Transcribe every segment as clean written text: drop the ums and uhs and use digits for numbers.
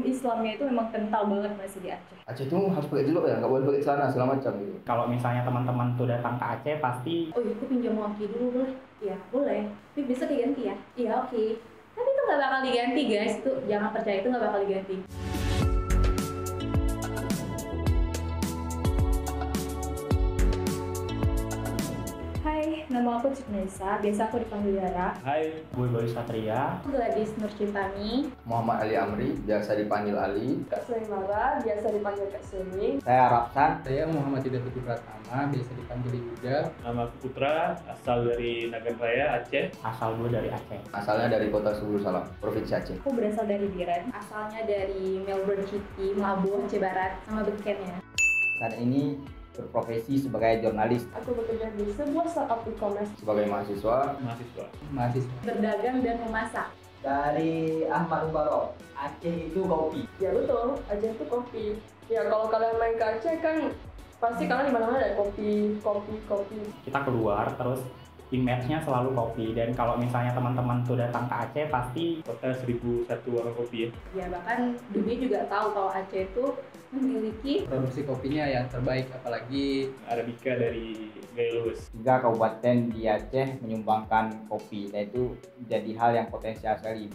Islamnya itu memang kental banget masih di Aceh. Aceh itu harus pakai jelok ya, nggak boleh pakai celana segala macam gitu. Kalau misalnya teman-teman tuh datang ke Aceh pasti Oh iya, aku pinjam waki dulu boleh? Iya, boleh. Tapi bisa diganti ya? Iya, oke. Tapi itu nggak bakal diganti guys, itu jangan percaya, itu nggak bakal diganti. Hai, nama aku Cuknesa, biasa aku dipanggil Dara. hai, gue Boy Satria. Aku Gladys Nur Cintami. Muhammad Ali Amri, biasa dipanggil Ali. Kak Sulimara, biasa dipanggil Kak Sumi. Saya Rapsan. Saya Muhammad Yuda Putri Pratama, biasa dipanggil Yuda. Nama aku Putra, asal dari Nagan Raya, Aceh. Asal gue dari Aceh. Asalnya dari kota Subul Salam, Provinsi Aceh. Aku berasal dari Biren, asalnya dari Melbourne City, Melabuh, Aceh Barat, sama Bekennya. Saat ini berprofesi sebagai jurnalis. Aku bekerja di sebuah startup e-commerce. Sebagai mahasiswa, Mahasiswa. Berdagang dan memasak. Dari Ahmad Mubarok, Aceh itu kopi. Ya betul, Aceh itu kopi. Ya kalau kalian main ke Aceh kan pasti kalian di mana-mana ada kopi. Kita keluar terus image-nya selalu kopi, dan kalau misalnya teman-teman tuh datang ke Aceh pasti Kota 1001 warung kopi ya. Ya bahkan dunia juga tahu kalau Aceh itu memiliki Produksi kopinya yang terbaik, apalagi Arabica dari Galuh. 3 kabupaten di Aceh menyumbangkan kopi, dan itu jadi hal yang potensial sekali.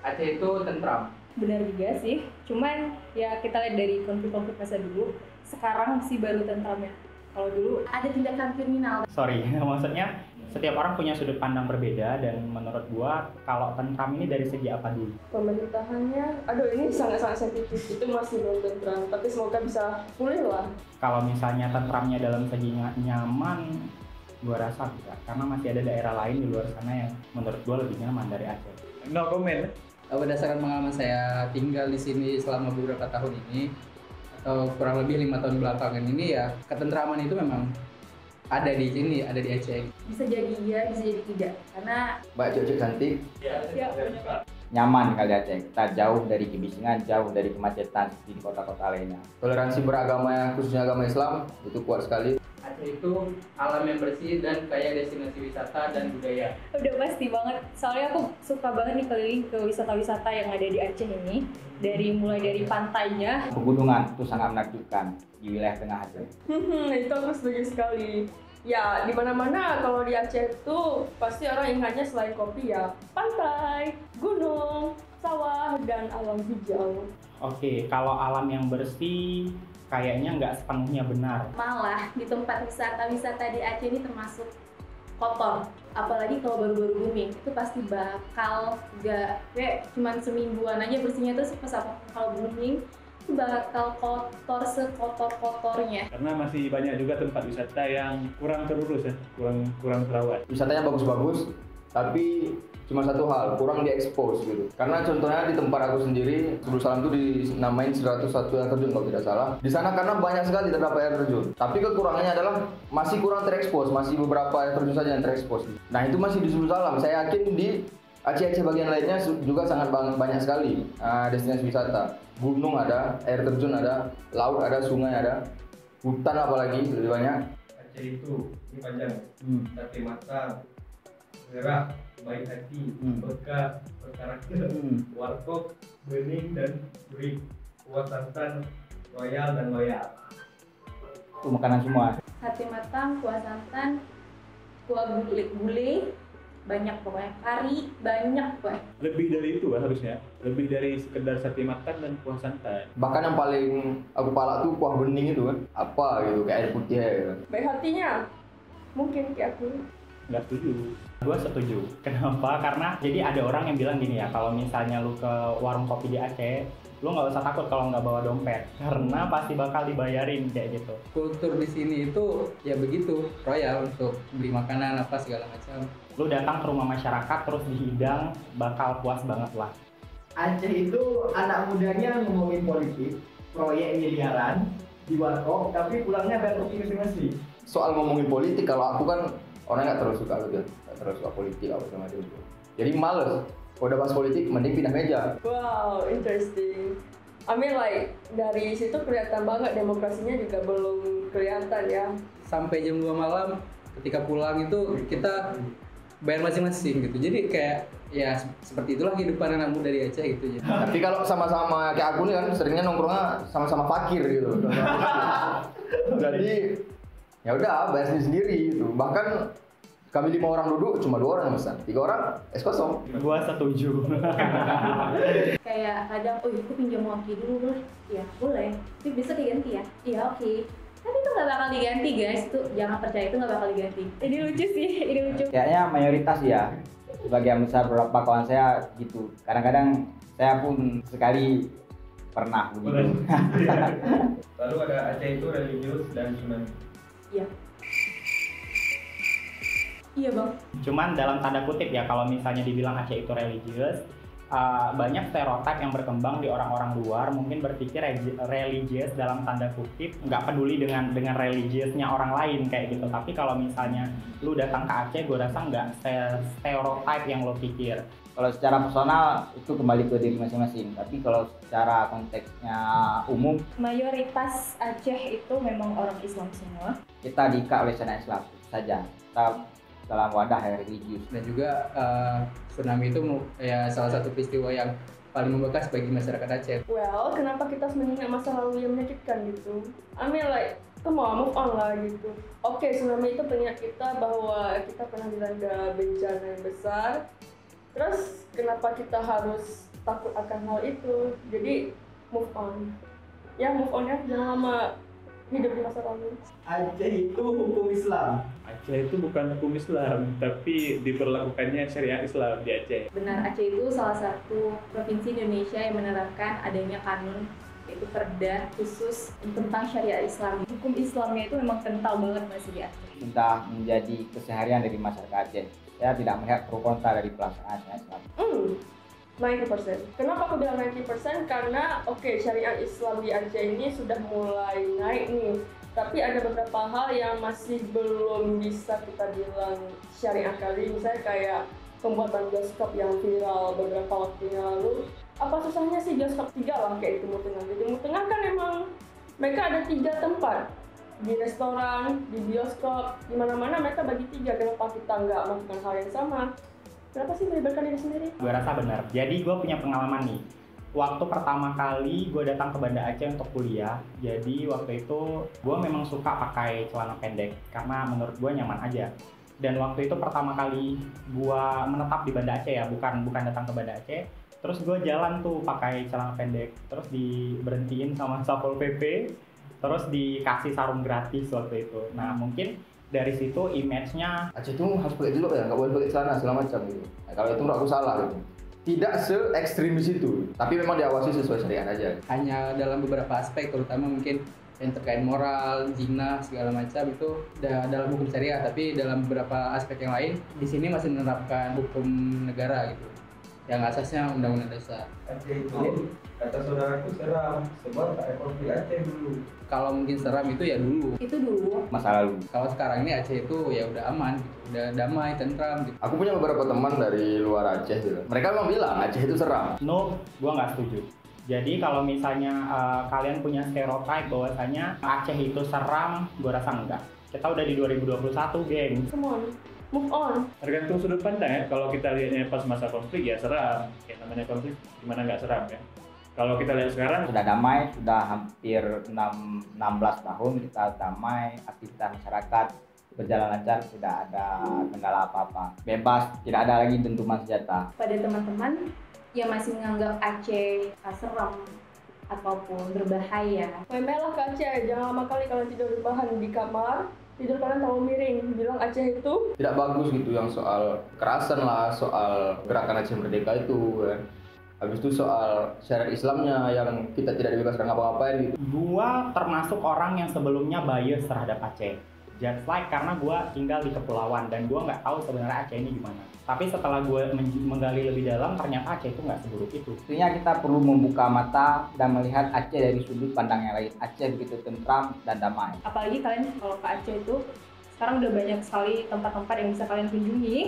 Aceh itu tentram. benar juga sih. Cuman ya kita lihat dari konflik-konflik masa dulu, sekarang sih baru tentramnya. Kalau dulu ada tindakan kriminal. sorry, maksudnya setiap orang punya sudut pandang berbeda, dan menurut gua kalau tentram ini dari segi apa dulu? Pemerintahannya, aduh ini sangat-sangat sensitif, itu masih belum tentram. Tapi semoga bisa pulih lah. Kalau misalnya tentramnya dalam segi nyaman, gua rasa enggak, karena masih ada daerah lain di luar sana yang menurut gua lebih nyaman dari Aceh. No comment. Berdasarkan pengalaman saya tinggal di sini selama beberapa tahun ini, atau kurang lebih 5 tahun belakangan ini, ya ketentraman itu memang ada di sini, ada di Aceh. Bisa jadi iya, bisa jadi tidak. Karena baik cewek cantik, ya banyak. Nyaman kali Aceh. Kita jauh dari kebisingan, jauh dari kemacetan seperti di kota-kota lainnya. toleransi beragama khususnya agama Islam itu kuat sekali. Aceh itu alam yang bersih dan kaya destinasi wisata dan budaya. Udah pasti banget. Soalnya aku suka banget nih keliling ke wisata-wisata yang ada di Aceh ini. Mulai dari pantainya. Pegunungan itu sangat menakjubkan di wilayah tengah Aceh. Itu aku setuju sekali. Ya, di mana-mana kalau di Aceh itu pasti orang ingatnya selain kopi ya pantai, gunung, sawah, dan alam hijau. Oke, kalau alam yang bersih kayaknya nggak sepenuhnya benar. Malah di tempat wisata-wisata di Aceh ini termasuk kotor. Apalagi kalau baru-baru booming, itu pasti bakal kayak cuman semingguan aja bersihnya, terus pas kalau booming itu bakal kotor sekotor-kotornya. Karena masih banyak juga tempat wisata yang kurang terurus ya, kurang terawat. Wisatanya bagus-bagus, tapi cuma satu hal, kurang diekspos gitu. Karena contohnya di tempat aku sendiri, Subul Salam itu dinamain 101 air terjun kalau tidak salah. Di sana karena banyak sekali terdapat air terjun. Tapi kekurangannya adalah masih kurang terekspos, masih beberapa air terjun saja yang terekspos. Nah itu masih di Subul Salam. Saya yakin di Aceh bagian lainnya juga sangat banyak sekali destinasi wisata. Gunung ada, air terjun ada, laut ada, sungai ada, hutan apalagi lebih banyak. Aceh itu ini panjang, sate mata, gerak, baik hati, berkah, berkarakter, warkop, bening dan gurih, kuah santan, royal dan loyal. Itu makanan semua. Sate matang, kuah santan, kuah gulai, banyak pokoknya, kari banyak pokoknya. Lebih dari itu lah harusnya, lebih dari sekedar sate matang dan kuah santan. Bahkan yang paling aku palak tuh kuah bening itu kan, apa gitu, kayak air putih gitu. Baik hatinya, mungkin kayak aku. Nggak setuju. Gue setuju. Kenapa? Karena jadi ada orang yang bilang gini ya, kalau misalnya lu ke warung kopi di Aceh, lu nggak usah takut kalau nggak bawa dompet, karena pasti bakal dibayarin kayak gitu. Kultur di sini itu ya begitu, royal untuk beli makanan apa segala macam. Lu datang ke rumah masyarakat terus dihidang, bakal puas banget lah. Aceh itu anak mudanya ngomongin politik, proyek miliaran di warkop, tapi pulangnya bayar kopi masing-masing. Soal ngomongin politik, kalau aku kan orangnya nggak terlalu suka gitu, nggak terlalu suka politik apa sama itu. Jadi males. Kalau udah bahas politik, mending pindah meja. Wow, interesting. I mean like dari situ kelihatan banget demokrasinya juga belum kelihatan ya. Sampai jam 2 malam ketika pulang itu kita bayar masing-masing gitu. Jadi kayak ya seperti itulah kehidupan anak muda di Aceh gitu ya. Tapi kalau sama-sama kayak aku nih kan seringnya nongkrongnya sama-sama fakir gitu. Jadi ya udah bayar sendiri gitu. Bahkan kami 5 orang duduk cuma 2 orang yang pesan, 3 orang es kosong. Gua setuju. Kayak kadang, oh aku pinjam waki dulu boleh? Ya boleh, tapi bisa diganti ya? Iya oke. Tapi itu nggak bakal diganti guys, itu jangan percaya itu nggak bakal diganti. Ini lucu sih, ini lucu. Kayaknya mayoritas ya, sebagian besar beberapa kawan saya gitu. Kadang-kadang saya pun sekali pernah begitu. Lalu ada Aceh itu religius dan Sunan. Iya. Iya bang. Cuman dalam tanda kutip ya, kalau misalnya dibilang Aceh itu religius, banyak stereotip yang berkembang di orang-orang luar, mungkin berpikir religius dalam tanda kutip, nggak peduli dengan religiusnya orang lain kayak gitu. Tapi kalau misalnya lu datang ke Aceh, gue rasa nggak stereotip yang lo pikir. Kalau secara personal itu kembali ke diri masing-masing. Tapi kalau secara konteksnya umum, Mayoritas Aceh itu memang orang Islam semua. kita diikat oleh syariat Islam saja. Kita dalam wadah yang religius. Dan juga tsunami itu ya salah satu peristiwa yang paling membekas bagi masyarakat Aceh. Well, kenapa kita harus mengingat masa lalu yang menyakitkan gitu? I mean like, come on, move on lah gitu. Oke, tsunami itu pengingat kita bahwa kita pernah dilanda bencana yang besar. Terus kenapa kita harus takut akan hal itu? Jadi move on. Ya move on ya, jangan lama hidup di masa lalu. Aceh itu hukum Islam. Aceh itu bukan hukum Islam, tapi diberlakukannya syariat Islam di Aceh. Benar, Aceh itu salah satu provinsi di Indonesia yang menerapkan adanya kanun yaitu perda khusus tentang syariat Islam. Hukum Islamnya itu memang kental banget masih di Aceh. Sudah menjadi keseharian dari masyarakat Aceh. Saya tidak melihat pro kontra dari pelaksanaan syariat Islam. 90%. Kenapa aku bilang 90%? Karena syariat Islam di Aceh ini sudah mulai naik nih. Tapi ada beberapa hal yang masih belum bisa kita bilang syariah kali. Misalnya kayak pembuatan bioskop yang viral beberapa waktu yang lalu. Apa susahnya sih bioskop 3 lah kayak di Timur Tengah. Di Timur Tengah kan emang mereka ada 3 tempat. Di restoran, di bioskop, di mana-mana mereka bagi 3. Kenapa kita nggak melakukan hal yang sama? Kenapa sih melibatkan diri sendiri? Gue rasa benar. Jadi gue punya pengalaman nih. Waktu pertama kali gue datang ke Banda Aceh untuk kuliah, jadi waktu itu gue memang suka pakai celana pendek karena menurut gue nyaman aja. Dan waktu itu pertama kali gue menetap di Banda Aceh ya, bukan datang ke Banda Aceh. Terus gue jalan tuh pakai celana pendek, terus diberhentiin sama Satpol PP, terus dikasih sarung gratis waktu itu. Nah mungkin dari situ image-nya Aceh itu harus pakai jelok ya, nggak boleh pakai celana segala macam gitu. Nah, kalau itu menurut aku salah gitu. Tidak se-ekstrim di situ, tapi memang diawasi sesuai syariat aja. Hanya dalam beberapa aspek, terutama mungkin yang terkait moral, zina, segala macam itu dalam hukum syariah, tapi dalam beberapa aspek yang lain di sini masih menerapkan hukum negara gitu. Yang asasnya Undang-Undang Dasar. Aceh itu kata saudaraku seram, sebab tak ada konflik Aceh dulu. Kalau mungkin seram itu ya dulu. Itu dulu. Masa lalu. Kalau sekarang ini Aceh itu ya udah aman gitu, udah damai, tentram gitu. Aku punya beberapa teman dari luar Aceh gitu. Mereka memang bilang Aceh itu seram. no, gue nggak setuju. Jadi kalau misalnya kalian punya stereotype bahwasanya Aceh itu seram, gue rasa enggak. Kita udah di 2021, geng. Come on, move on. Tergantung sudut pandang ya. Kalau kita lihatnya pas masa konflik ya seram. Kayak namanya konflik, gimana nggak seram ya. Kalau kita lihat sekarang, Sudah damai, sudah hampir 16 tahun kita damai, aktivitas masyarakat berjalan lancar, tidak ada kendala apa-apa. Bebas, tidak ada lagi dentuman senjata. Pada teman-teman yang masih menganggap Aceh seram ataupun berbahaya, Memelah ke Aceh, jangan lama kali kalian tidur rebahan di kamar, tidur kalian tahu miring, bilang Aceh itu Tidak bagus gitu yang soal kekerasan lah, soal gerakan Aceh Merdeka itu kan. Habis itu soal syariat Islamnya yang kita tidak dibebaskan ngapa-ngapain gitu. Gua termasuk orang yang sebelumnya bias terhadap Aceh. Just like karena gua tinggal di kepulauan dan gua nggak tahu sebenarnya Aceh ini gimana. Tapi setelah gue menggali lebih dalam, ternyata Aceh itu nggak seburuk itu. Tentunya kita perlu membuka mata dan melihat Aceh dari sudut pandang yang lain. Aceh begitu tentram dan damai. apalagi kalian kalau ke Aceh itu sekarang udah banyak sekali tempat-tempat yang bisa kalian kunjungi,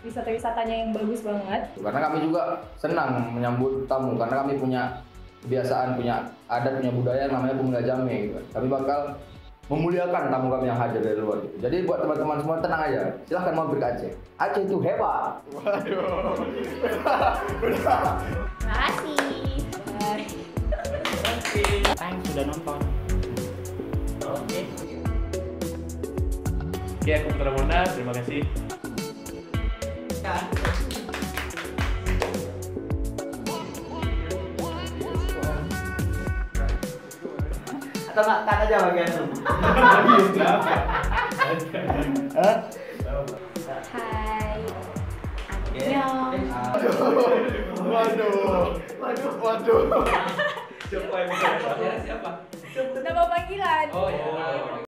wisata-wisatanya yang bagus banget. Karena kami juga senang menyambut tamu karena kami punya kebiasaan, punya adat, punya budaya yang namanya Pemuda Jame gitu. Kami bakal memuliakan tamu kami yang hadir dari luar. Jadi buat teman-teman semua tenang aja, silahkan mampir ke Aceh. Aceh itu hebat. Waduh. Terima kasih. Bye. Thanks sudah nonton. Oke, aku Putra Mona, terima kasih. Atau nggak kan aja bagian itu? Hai. Annyeong. Siapa yang Siapa? Nama panggilan. Oh ya.